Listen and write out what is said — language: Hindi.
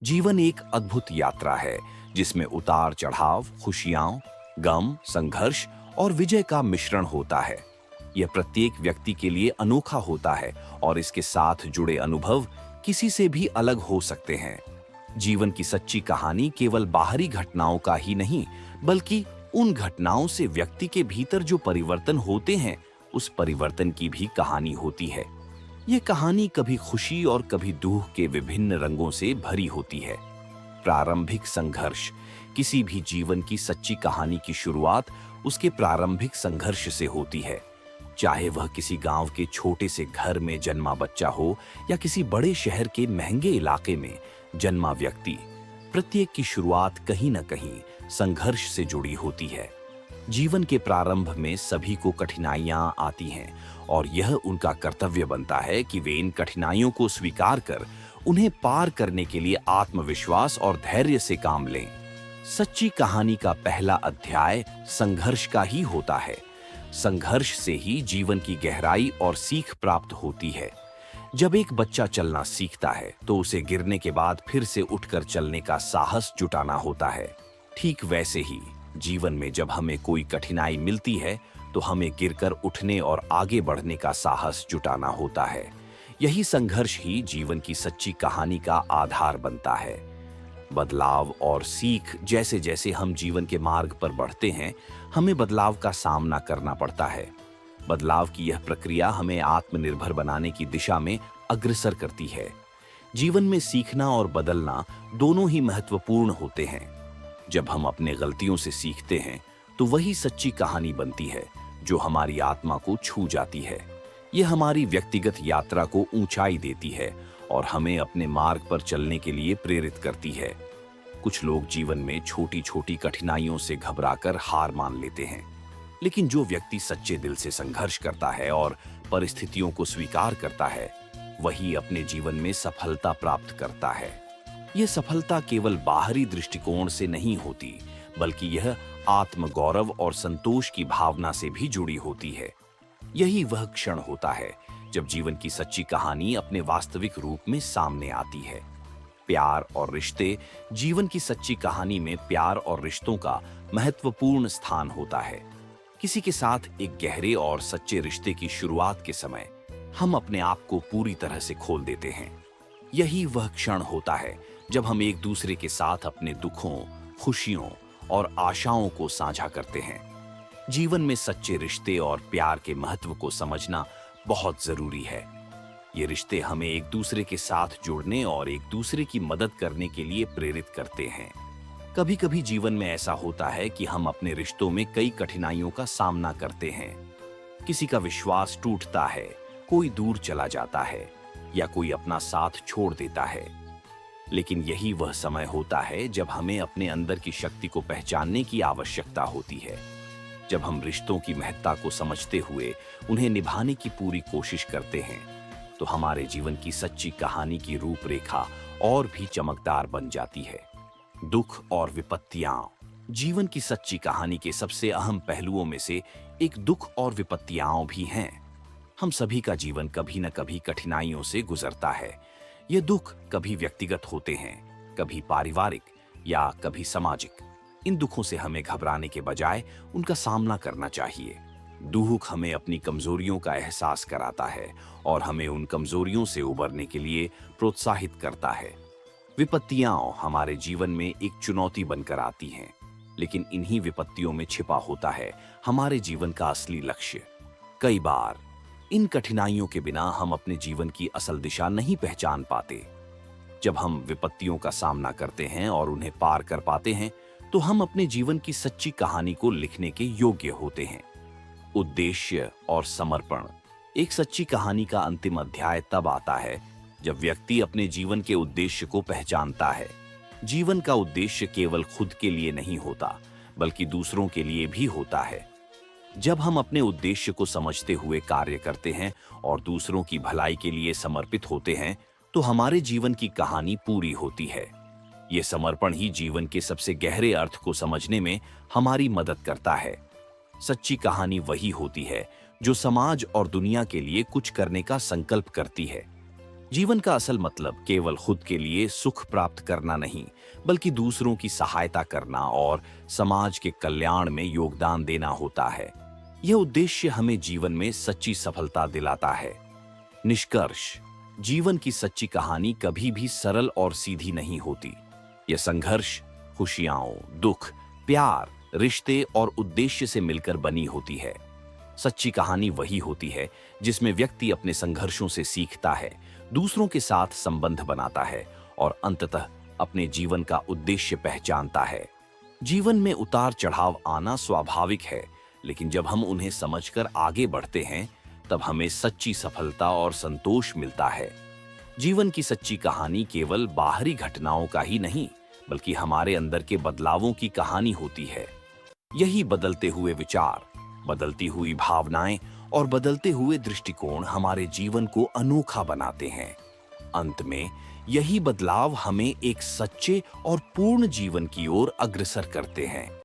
जीवन एक अद्भुत यात्रा है जिसमें उतार चढ़ाव, खुशियां, गम, संघर्ष और विजय का मिश्रण होता है। यह प्रत्येक व्यक्ति के लिए अनोखा होता है और इसके साथ जुड़े अनुभव किसी से भी अलग हो सकते हैं। जीवन की सच्ची कहानी केवल बाहरी घटनाओं का ही नहीं, बल्कि उन घटनाओं से व्यक्ति के भीतर जो परिवर्तन होते हैं, उस परिवर्तन की भी कहानी होती है। ये कहानी कभी खुशी और कभी दुख के विभिन्न रंगों से भरी होती है। प्रारंभिक संघर्ष। किसी भी जीवन की सच्ची कहानी की शुरुआत उसके प्रारंभिक संघर्ष से होती है। चाहे वह किसी गांव के छोटे से घर में जन्मा बच्चा हो या किसी बड़े शहर के महंगे इलाके में जन्मा व्यक्ति, प्रत्येक की शुरुआत कहीं न कहीं संघर्ष से जुड़ी होती है। जीवन के प्रारंभ में सभी को कठिनाइयां आती हैं और यह उनका कर्तव्य बनता है कि वे इन कठिनाइयों को स्वीकार कर उन्हें पार करने के लिए आत्मविश्वास और धैर्य से काम लें। सच्ची कहानी का पहला अध्याय संघर्ष का ही होता है। संघर्ष से ही जीवन की गहराई और सीख प्राप्त होती है। जब एक बच्चा चलना सीखता है तो उसे गिरने के बाद फिर से उठकर चलने का साहस जुटाना होता है। ठीक वैसे ही जीवन में जब हमें कोई कठिनाई मिलती है तो हमें गिरकर उठने और आगे बढ़ने का साहस जुटाना होता है। यही संघर्ष ही जीवन की सच्ची कहानी का आधार बनता है। बदलाव और सीख। जैसे जैसे हम जीवन के मार्ग पर बढ़ते हैं, हमें बदलाव का सामना करना पड़ता है। बदलाव की यह प्रक्रिया हमें आत्मनिर्भर बनाने की दिशा में अग्रसर करती है। जीवन में सीखना और बदलना दोनों ही महत्वपूर्ण होते हैं। जब हम अपने गलतियों से सीखते हैं तो वही सच्ची कहानी बनती है जो हमारी आत्मा को छू जाती है। यह हमारी व्यक्तिगत यात्रा को ऊंचाई देती है और हमें अपने मार्ग पर चलने के लिए प्रेरित करती है। कुछ लोग जीवन में छोटी छोटी कठिनाइयों से घबराकर हार मान लेते हैं, लेकिन जो व्यक्ति सच्चे दिल से संघर्ष करता है और परिस्थितियों को स्वीकार करता है, वही अपने जीवन में सफलता प्राप्त करता है। यह सफलता केवल बाहरी दृष्टिकोण से नहीं होती, बल्कि यह आत्मगौरव और संतोष की भावना से भी जुड़ी होती है। यही वह क्षण होता है जब जीवन की सच्ची कहानी अपने वास्तविक रूप में सामने आती है। प्यार और रिश्ते। जीवन की सच्ची कहानी में प्यार और रिश्तों का महत्वपूर्ण स्थान होता है। किसी के साथ एक गहरे और सच्चे रिश्ते की शुरुआत के समय हम अपने आप को पूरी तरह से खोल देते हैं। यही वह क्षण होता है जब हम एक दूसरे के साथ अपने दुखों, खुशियों और आशाओं को साझा करते हैं। जीवन में सच्चे रिश्ते और प्यार के महत्व को समझना बहुत जरूरी है। ये रिश्ते हमें एक दूसरे के साथ जुड़ने और एक दूसरे की मदद करने के लिए प्रेरित करते हैं। कभी कभी जीवन में ऐसा होता है कि हम अपने रिश्तों में कई कठिनाइयों का सामना करते हैं। किसी का विश्वास टूटता है, कोई दूर चला जाता है या कोई अपना साथ छोड़ देता है। लेकिन यही वह समय होता है जब हमें अपने अंदर की शक्ति को पहचानने की आवश्यकता होती है। जब हम रिश्तों की महत्ता को समझते हुए उन्हें निभाने की पूरी कोशिश करते हैं, तो हमारे जीवन की सच्ची कहानी की रूपरेखा और भी चमकदार बन जाती है। दुख और विपत्तियां। जीवन की सच्ची कहानी के सबसे अहम पहलुओं में से एक दुख और विपत्तियां भी हैं। हम सभी का जीवन कभी न कभी कठिनाइयों से गुजरता है। ये दुख कभी व्यक्तिगत होते हैं, कभी पारिवारिक या कभी सामाजिक। इन दुखों से हमें घबराने के बजाय उनका सामना करना चाहिए। दुख हमें अपनी कमजोरियों का एहसास कराता है और हमें उन कमजोरियों से उबरने के लिए प्रोत्साहित करता है। विपत्तियां हमारे जीवन में एक चुनौती बनकर आती हैं, लेकिन इन्हीं विपत्तियों में छिपा होता है हमारे जीवन का असली लक्ष्य। कई बार इन कठिनाइयों के बिना हम अपने जीवन की असल दिशा नहीं पहचान पाते। जब हम विपत्तियों का सामना करते हैं और उन्हें पार कर पाते हैं, तो हम अपने जीवन की सच्ची कहानी को लिखने के योग्य होते हैं। उद्देश्य और समर्पण। एक सच्ची कहानी का अंतिम अध्याय तब आता है जब व्यक्ति अपने जीवन के उद्देश्य को पहचानता है। जीवन का उद्देश्य केवल खुद के लिए नहीं होता, बल्कि दूसरों के लिए भी होता है। जब हम अपने उद्देश्य को समझते हुए कार्य करते हैं और दूसरों की भलाई के लिए समर्पित होते हैं, तो हमारे जीवन की कहानी पूरी होती है। यह समर्पण ही जीवन के सबसे गहरे अर्थ को समझने में हमारी मदद करता है। सच्ची कहानी वही होती है जो समाज और दुनिया के लिए कुछ करने का संकल्प करती है। जीवन का असल मतलब केवल खुद के लिए सुख प्राप्त करना नहीं, बल्कि दूसरों की सहायता करना और समाज के कल्याण में योगदान देना होता है। यह उद्देश्य हमें जीवन में सच्ची सफलता दिलाता है। निष्कर्ष, जीवन की सच्ची कहानी कभी भी सरल और सीधी नहीं होती। यह संघर्ष, खुशियां, दुख, प्यार, रिश्ते और उद्देश्य से मिलकर बनी होती है। सच्ची कहानी वही होती है जिसमें व्यक्ति अपने संघर्षों से सीखता है, दूसरों के साथ संबंध बनाता है और अंततः अपने जीवन का उद्देश्य पहचानता है। जीवन में उतार चढ़ाव आना स्वाभाविक है, लेकिन जब हम उन्हें समझकर आगे बढ़ते हैं, तब हमें सच्ची सफलता और संतोष मिलता है। जीवन की सच्ची कहानी केवल बाहरी घटनाओं का ही नहीं, बल्कि हमारे अंदर के बदलावों की कहानी होती है। यही बदलते हुए विचार, बदलती हुई भावनाएं और बदलते हुए दृष्टिकोण हमारे जीवन को अनोखा बनाते हैं। अंत में यही बदलाव हमें एक सच्चे और पूर्ण जीवन की ओर अग्रसर करते हैं।